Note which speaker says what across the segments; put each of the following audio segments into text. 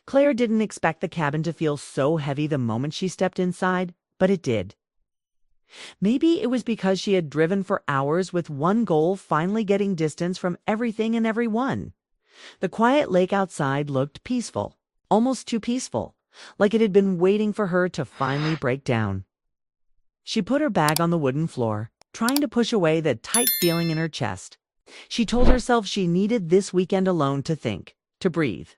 Speaker 1: Claire didn't expect the cabin to feel so heavy the moment she stepped inside, but it did. Maybe it was because she had driven for hours with one goal, finally getting distance from everything and everyone. The quiet lake outside looked peaceful, almost too peaceful, like it had been waiting for her to finally break down. She put her bag on the wooden floor, trying to push away the tight feeling in her chest. She told herself she needed this weekend alone to think, to breathe,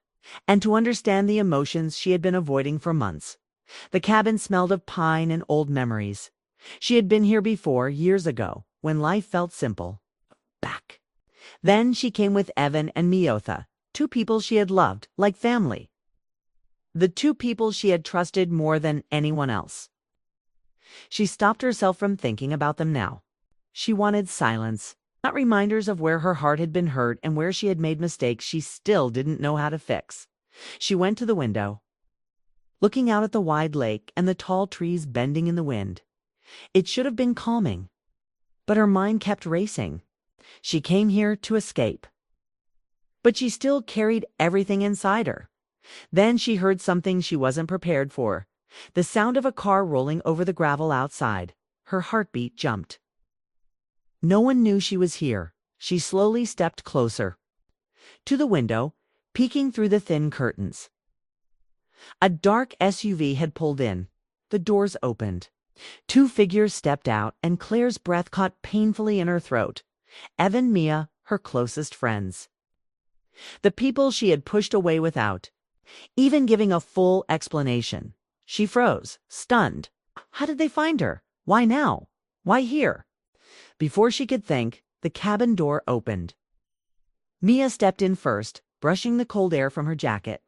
Speaker 1: and to understand the emotions she had been avoiding for months. The cabin smelled of pine and old memories. She had been here before, years ago, when life felt simple. Back. Then she came with Evan and Miotha, two people she had loved, like family. The two people she had trusted more than anyone else. She stopped herself from thinking about them now. She wanted silence, not reminders of where her heart had been hurt and where she had made mistakes she still didn't know how to fix. She went to the window, looking out at the wide lake and the tall trees bending in the wind. It should have been calming, but her mind kept racing. She came here to escape. But she still carried everything inside her. Then she heard something she wasn't prepared for. The sound of a car rolling over the gravel outside. Her heartbeat jumped. No one knew she was here. She slowly stepped closer. To the window, peeking through the thin curtains. A dark SUV had pulled in. The doors opened. Two figures stepped out, and Claire's breath caught painfully in her throat. Evan, Mia, her closest friends. The people she had pushed away without even giving a full explanation. She froze, stunned. How did they find her? Why now? Why here? Before she could think, the cabin door opened. Mia stepped in first, brushing the cold air from her jacket.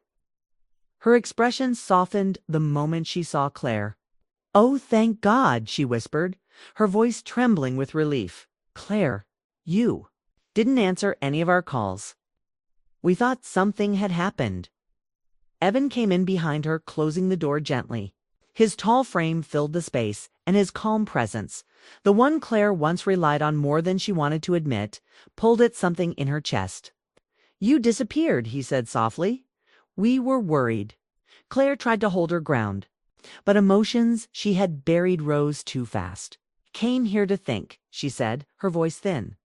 Speaker 1: Her expression softened the moment she saw Claire. "Oh, thank God," she whispered, her voice trembling with relief. "Claire, you didn't answer any of our calls. We thought something had happened." Evan came in behind her, closing the door gently. His tall frame filled the space, and his calm presence, the one Claire once relied on more than she wanted to admit, pulled at something in her chest. "You disappeared," he said softly. "We were worried." Claire tried to hold her ground, but emotions she had buried rose too fast. "Came here to think," she said, her voice thin.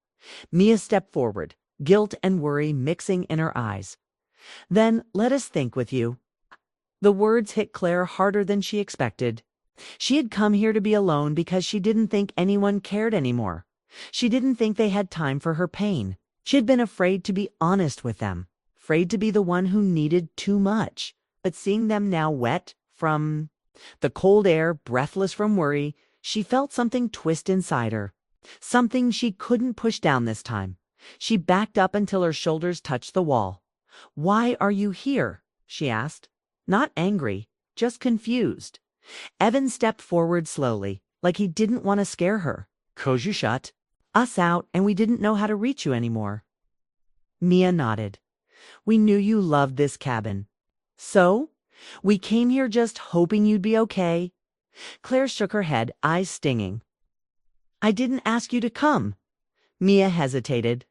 Speaker 1: Mia stepped forward, guilt and worry mixing in her eyes. "Then let us think with you." The words hit Claire harder than she expected. She had come here to be alone because she didn't think anyone cared anymore. She didn't think they had time for her pain. She had been afraid to be honest with them, afraid to be the one who needed too much. But seeing them now wet from the cold air, breathless from worry, she felt something twist inside her. Something she couldn't push down this time. She backed up until her shoulders touched the wall. "Why are you here?" she asked. Not angry, just confused. Evan stepped forward slowly, like he didn't want to scare her. "'Cause you shut us out and we didn't know how to reach you anymore." Mia nodded. "We knew you loved this cabin. So, we came here just hoping you'd be okay." Claire shook her head, eyes stinging. "I didn't ask you to come." Mia hesitated.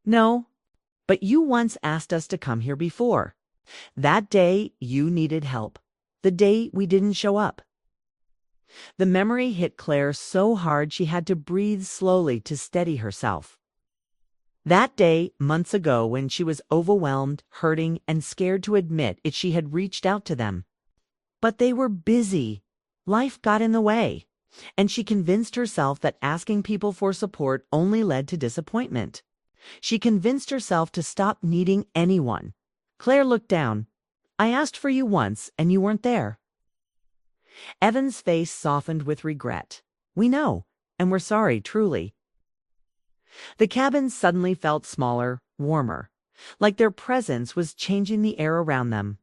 Speaker 1: "No, but you once asked us to come here before. That day you needed help. The day we didn't show up." The memory hit Claire so hard she had to breathe slowly to steady herself. That day, months ago, when she was overwhelmed, hurting, and scared to admit it, she had reached out to them. But they were busy. Life got in the way. And she convinced herself that asking people for support only led to disappointment. She convinced herself to stop needing anyone. Claire looked down. "I asked for you once, and you weren't there." Evan's face softened with regret. "We know, and we're sorry, truly." The cabin suddenly felt smaller, warmer, like their presence was changing the air around them.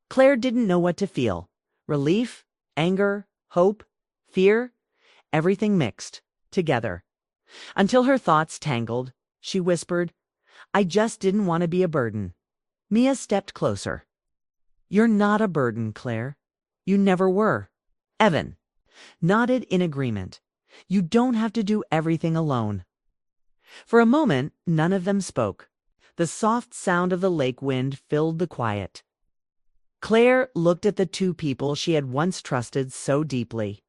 Speaker 1: Claire didn't know what to feel. Relief, anger, hope, fear, everything mixed together. Until her thoughts tangled, she whispered, "I just didn't want to be a burden." Mia stepped closer. "You're not a burden, Claire. You never were." Evan nodded in agreement. "You don't have to do everything alone." For a moment, none of them spoke. The soft sound of the lake wind filled the quiet. Claire looked at the two people she had once trusted so deeply.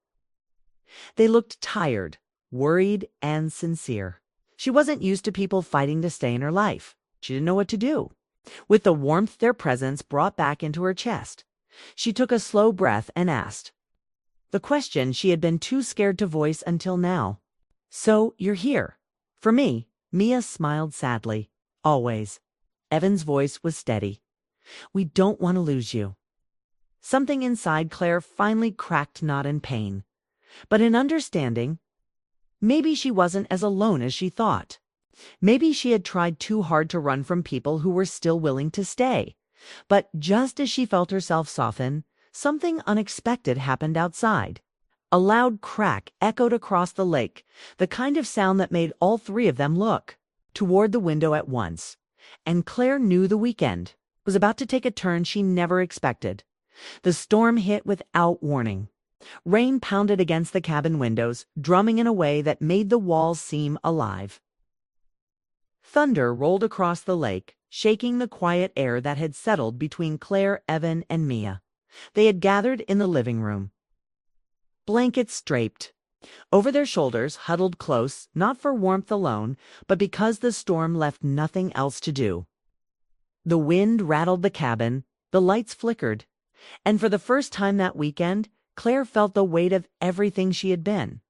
Speaker 1: They looked tired, worried, and sincere. She wasn't used to people fighting to stay in her life. She didn't know what to do. With the warmth their presence brought back into her chest, she took a slow breath and asked the question she had been too scared to voice until now. "So you're here. For me?" Mia smiled sadly. "Always." Evan's voice was steady. "We don't want to lose you." Something inside Claire finally cracked, not in pain, but in understanding. Maybe she wasn't as alone as she thought. Maybe she had tried too hard to run from people who were still willing to stay. But just as she felt herself soften, something unexpected happened outside. A loud crack echoed across the lake, the kind of sound that made all three of them look toward the window at once. And Claire knew the weekend was about to take a turn she never expected. The storm hit without warning. Rain pounded against the cabin windows, drumming in a way that made the walls seem alive. Thunder rolled across the lake, shaking the quiet air that had settled between Claire, Evan, and Mia. They had gathered in the living room. Blankets draped over their shoulders, huddled close, not for warmth alone, but because the storm left nothing else to do. The wind rattled the cabin, the lights flickered, and for the first time that weekend, Claire felt the weight of everything she had been.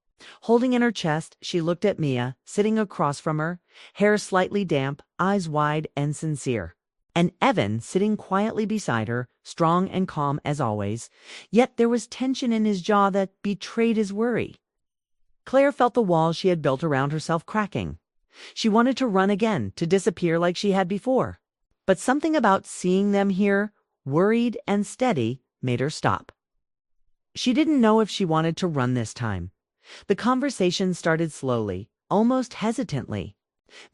Speaker 1: Holding in her chest, she looked at Mia, sitting across from her, hair slightly damp, eyes wide and sincere. And Evan sitting quietly beside her, strong and calm as always, yet there was tension in his jaw that betrayed his worry. Claire felt the walls she had built around herself cracking. She wanted to run again, to disappear like she had before. But something about seeing them here, worried and steady, made her stop. She didn't know if she wanted to run this time. The conversation started slowly, almost hesitantly.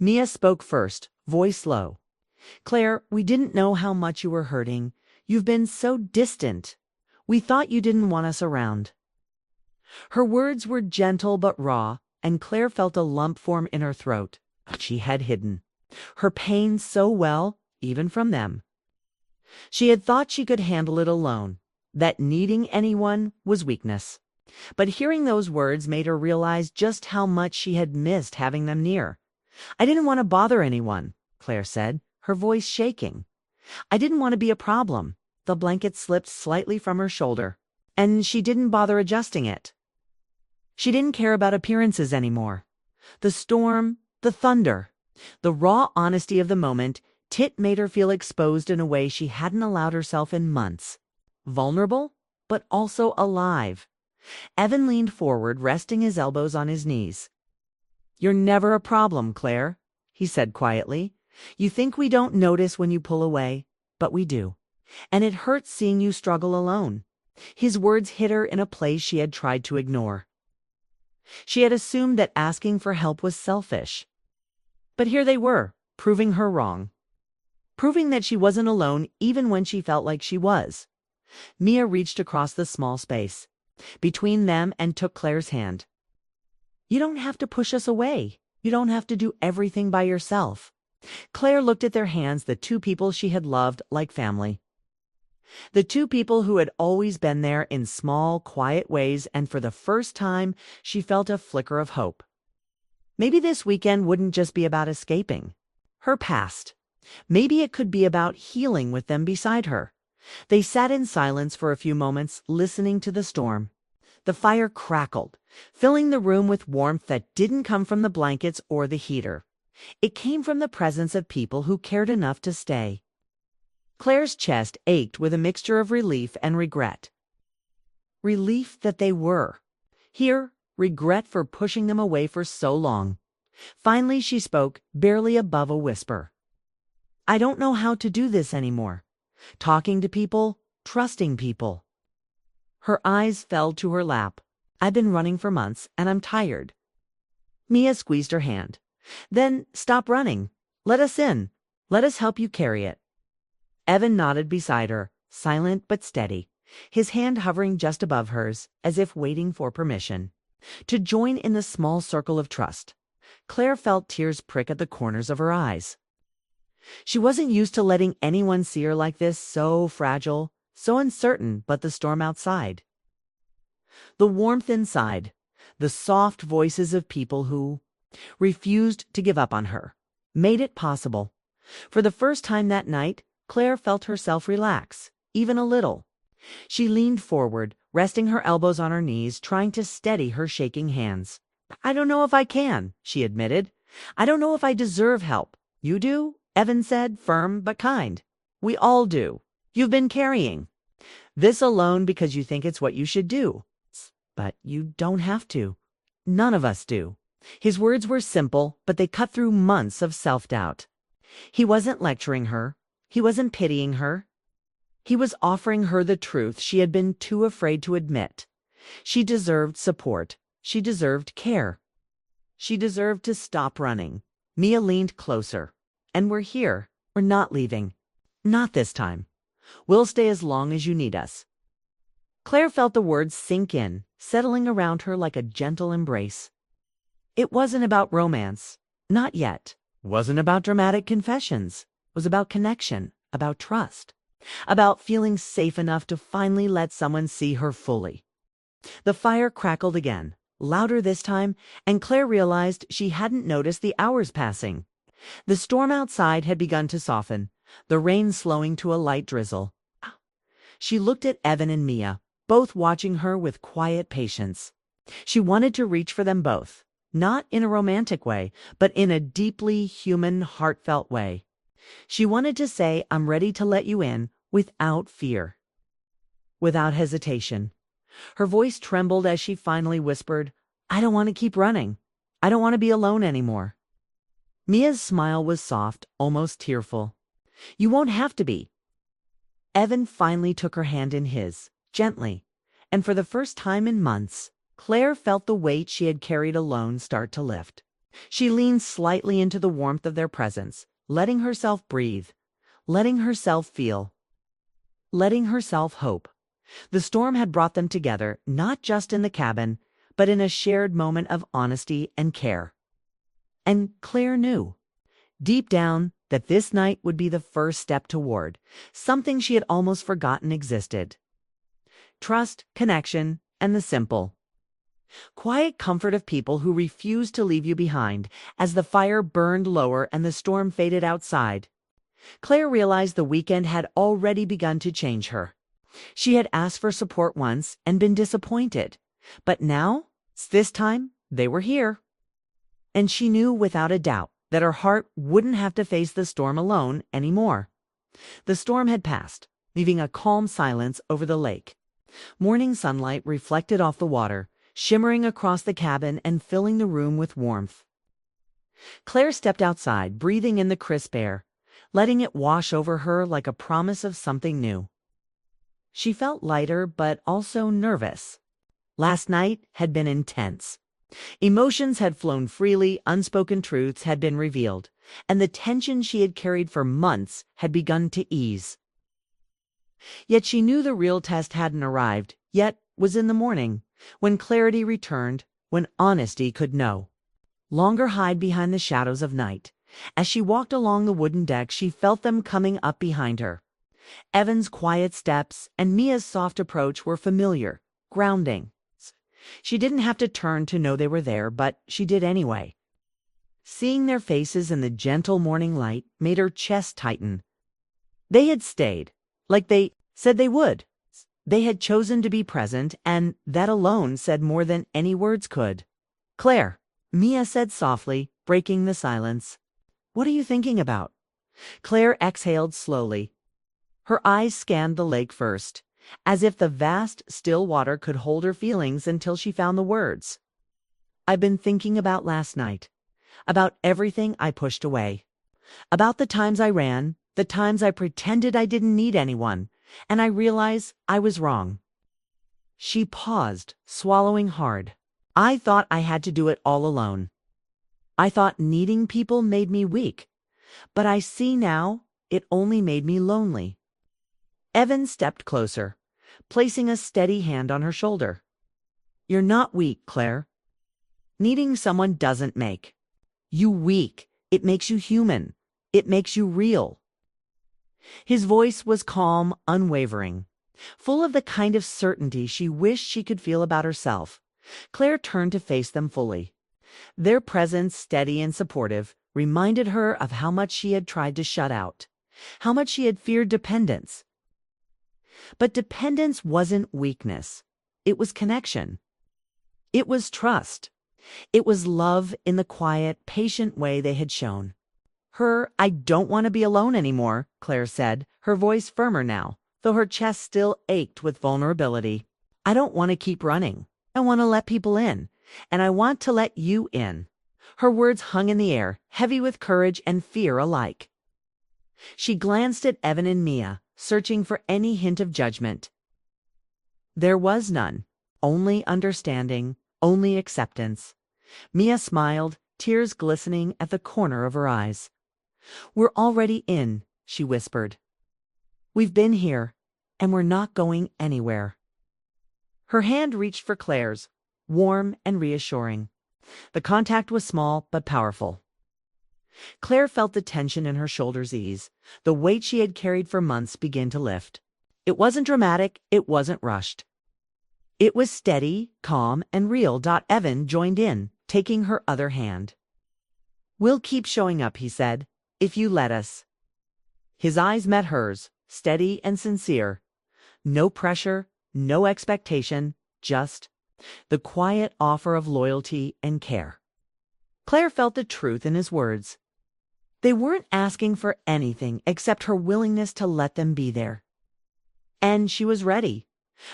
Speaker 1: Mia spoke first, voice low. "Claire, we didn't know how much you were hurting. You've been so distant. We thought you didn't want us around." Her words were gentle but raw, and Claire felt a lump form in her throat. She had hidden her pain so well, even from them. She had thought she could handle it alone, that needing anyone was weakness. But hearing those words made her realize just how much she had missed having them near. "I didn't want to bother anyone," Claire said, her voice shaking. "I didn't want to be a problem." The blanket slipped slightly from her shoulder, and she didn't bother adjusting it. She didn't care about appearances anymore. The storm, the thunder, the raw honesty of the moment, Tit made her feel exposed in a way she hadn't allowed herself in months. Vulnerable, but also alive. Evan leaned forward, resting his elbows on his knees. "You're never a problem, Claire," he said quietly. "You think we don't notice when you pull away, but we do. And it hurts seeing you struggle alone." His words hit her in a place she had tried to ignore. She had assumed that asking for help was selfish. But here they were, proving her wrong. Proving that she wasn't alone even when she felt like she was. Mia reached across the small space between them and took Claire's hand. "You don't have to push us away. You don't have to do everything by yourself." Claire looked at their hands, the two people she had loved like family. The two people who had always been there in small, quiet ways, and for the first time, she felt a flicker of hope. Maybe this weekend wouldn't just be about escaping her past. Maybe it could be about healing with them beside her. They sat in silence for a few moments, listening to the storm. The fire crackled, filling the room with warmth that didn't come from the blankets or the heater. It came from the presence of people who cared enough to stay. Claire's chest ached with a mixture of relief and regret. Relief that they were here, regret for pushing them away for so long. Finally she spoke, barely above a whisper. "I don't know how to do this anymore. Talking to people, trusting people." Her eyes fell to her lap. "I've been running for months, and I'm tired." Mia squeezed her hand. "Then stop running. Let us in. Let us help you carry it." Evan nodded beside her, silent but steady, his hand hovering just above hers, as if waiting for permission to join in the small circle of trust. Claire felt tears prick at the corners of her eyes. She wasn't used to letting anyone see her like this, so fragile, so uncertain but the storm outside. The warmth inside, the soft voices of people who refused to give up on her, made it possible. For the first time that night, Claire felt herself relax, even a little. She leaned forward, resting her elbows on her knees, trying to steady her shaking hands. "I don't know if I can," she admitted. "I don't know if I deserve help." "You do?" Evan said, firm but kind. "We all do. You've been carrying this alone because you think it's what you should do. But you don't have to. None of us do." His words were simple, but they cut through months of self-doubt. He wasn't lecturing her. He wasn't pitying her. He was offering her the truth she had been too afraid to admit. She deserved support. She deserved care. She deserved to stop running. Mia leaned closer. "And we're here. We're not leaving. Not this time. We'll stay as long as you need us." Claire felt the words sink in, settling around her like a gentle embrace. It wasn't about romance. Not yet. It wasn't about dramatic confessions. It was about connection, about trust, about feeling safe enough to finally let someone see her fully. The fire crackled again, louder this time, and Claire realized she hadn't noticed the hours passing. The storm outside had begun to soften, the rain slowing to a light drizzle. She looked at Evan and Mia, both watching her with quiet patience. She wanted to reach for them both, not in a romantic way, but in a deeply human, heartfelt way. She wanted to say, "I'm ready to let you in," without fear, without hesitation. Her voice trembled as she finally whispered, "I don't want to keep running. I don't want to be alone anymore." Mia's smile was soft, almost tearful. "You won't have to be." Evan finally took her hand in his, gently, and for the first time in months, Claire felt the weight she had carried alone start to lift. She leaned slightly into the warmth of their presence, letting herself breathe, letting herself feel, letting herself hope. The storm had brought them together, not just in the cabin, but in a shared moment of honesty and care. And Claire knew, deep down, that this night would be the first step toward something she had almost forgotten existed. Trust, connection, and the simple, quiet comfort of people who refused to leave you behind. As the fire burned lower and the storm faded outside, Claire realized the weekend had already begun to change her. She had asked for support once and been disappointed, but now, this time, they were here. And she knew without a doubt that her heart wouldn't have to face the storm alone anymore. The storm had passed, leaving a calm silence over the lake. Morning sunlight reflected off the water, shimmering across the cabin and filling the room with warmth. Claire stepped outside, breathing in the crisp air, letting it wash over her like a promise of something new. She felt lighter, but also nervous. Last night had been intense. Emotions had flown freely, unspoken truths had been revealed, and the tension she had carried for months had begun to ease. Yet she knew the real test hadn't arrived, yet was in the morning, when clarity returned, when honesty could know longer hide behind the shadows of night. As she walked along the wooden deck, she felt them coming up behind her. Evan's quiet steps and Mia's soft approach were familiar, grounding. She didn't have to turn to know they were there, but she did anyway. Seeing their faces in the gentle morning light made her chest tighten. They had stayed, like they said they would. They had chosen to be present, and that alone said more than any words could. "Claire," Mia said softly, breaking the silence. "What are you thinking about?" Claire exhaled slowly. Her eyes scanned the lake first, as if the vast, still water could hold her feelings until she found the words. "I've been thinking about last night, about everything I pushed away, about the times I ran, the times I pretended I didn't need anyone, and I realize I was wrong." She paused, swallowing hard. "I thought I had to do it all alone. I thought needing people made me weak, but I see now it only made me lonely." Evan stepped closer, placing a steady hand on her shoulder. "You're not weak, Claire. Needing someone doesn't make you weak. It makes you human. It makes you real." His voice was calm, unwavering. full of the kind of certainty she wished she could feel about herself. Claire turned to face them fully. Their presence, steady and supportive, reminded her of how much she had tried to shut out, how much she had feared dependence. But dependence wasn't weakness. It was connection. It was trust. It was love in the quiet, patient way they had shown. "I don't want to be alone anymore," Claire said, her voice firmer now, though her chest still ached with vulnerability. "I don't want to keep running. I want to let people in, and I want to let you in." Her words hung in the air, heavy with courage and fear alike. She glanced at Evan and Mia, searching for any hint of judgment. There was none, only understanding, only acceptance. Mia smiled, tears glistening at the corner of her eyes. "We're already in," she whispered. "We've been here, and we're not going anywhere." Her hand reached for Claire's, warm and reassuring. The contact was small but powerful. Claire felt the tension in her shoulders ease. The weight she had carried for months begin to lift. It wasn't dramatic, it wasn't rushed. It was steady, calm, and real. Evan joined in, taking her other hand. "We'll keep showing up," he said, "if you let us." His eyes met hers, steady and sincere. No pressure, no expectation, just the quiet offer of loyalty and care. Claire felt the truth in his words. They weren't asking for anything except her willingness to let them be there. And she was ready.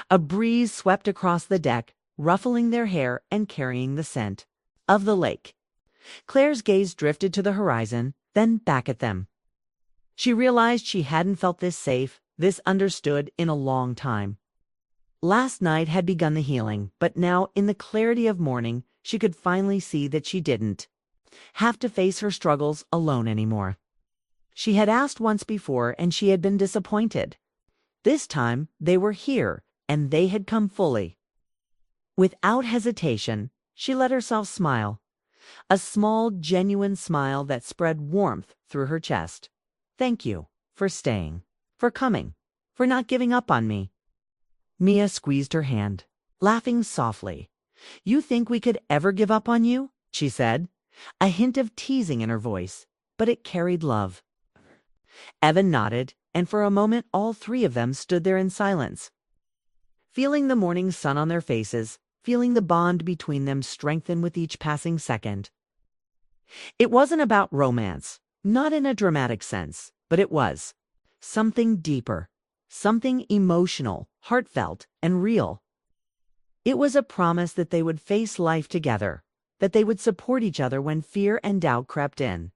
Speaker 1: A breeze swept across the deck, ruffling their hair and carrying the scent of the lake. Claire's gaze drifted to the horizon, then back at them. She realized she hadn't felt this safe, this understood in a long time. Last night had begun the healing, but now, in the clarity of morning, she could finally see that she didn't have to face her struggles alone anymore. She had asked once before, and she had been disappointed. This time, they were here, and they had come fully. Without hesitation, she let herself smile. A small, genuine smile that spread warmth through her chest. "Thank you for staying, for coming, for not giving up on me." Mia squeezed her hand, laughing softly. "You think we could ever give up on you?" she said, a hint of teasing in her voice, but it carried love. Evan nodded, and for a moment all three of them stood there in silence, feeling the morning sun on their faces, feeling the bond between them strengthen with each passing second. It wasn't about romance, not in a dramatic sense, but it was something deeper, something emotional, heartfelt, and real. It was a promise that they would face life together, that they would support each other when fear and doubt crept in.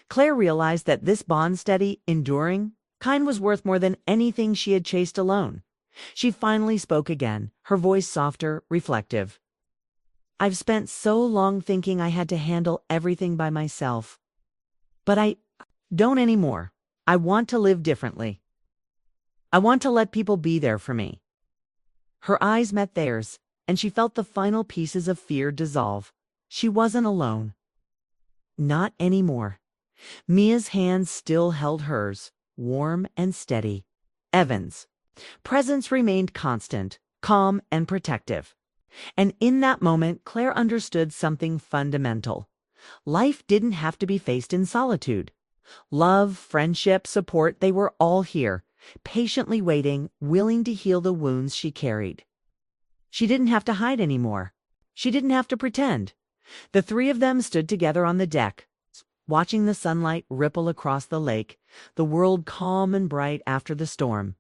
Speaker 1: Claire realized that this bond, steady, enduring, kind, was worth more than anything she had chased alone. She finally spoke again, her voice softer, reflective. "I've spent so long thinking I had to handle everything by myself. But I don't anymore. I want to live differently. I want to let people be there for me." Her eyes met theirs, and she felt the final pieces of fear dissolve. She wasn't alone. Not anymore. Mia's hands still held hers, warm and steady. Evan's presence remained constant, calm and protective. And in that moment, Claire understood something fundamental. Life didn't have to be faced in solitude. Love, friendship, support, they were all here, patiently waiting, willing to heal the wounds she carried. She didn't have to hide anymore. She didn't have to pretend. The three of them stood together on the deck, watching the sunlight ripple across the lake, the world calm and bright after the storm.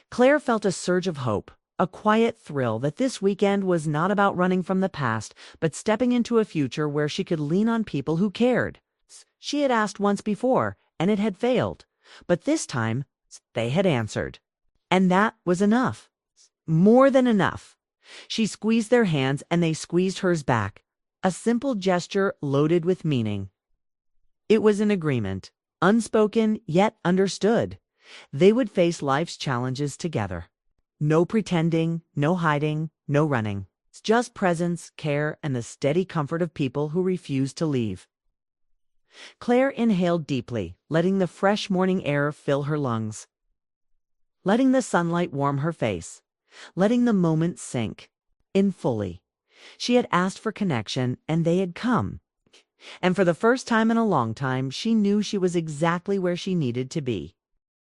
Speaker 1: Claire felt a surge of hope, a quiet thrill that this weekend was not about running from the past, but stepping into a future where she could lean on people who cared. She had asked once before, and it had failed, but this time they had answered. And that was enough. More than enough. She squeezed their hands, and they squeezed hers back, a simple gesture loaded with meaning. It was an agreement, unspoken yet understood. They would face life's challenges together. No pretending, no hiding, no running. Just presence, care, and the steady comfort of people who refused to leave. Claire inhaled deeply, letting the fresh morning air fill her lungs. letting the sunlight warm her face, letting the moment sink in fully. She had asked for connection, and they had come. And for the first time in a long time, she knew she was exactly where she needed to be.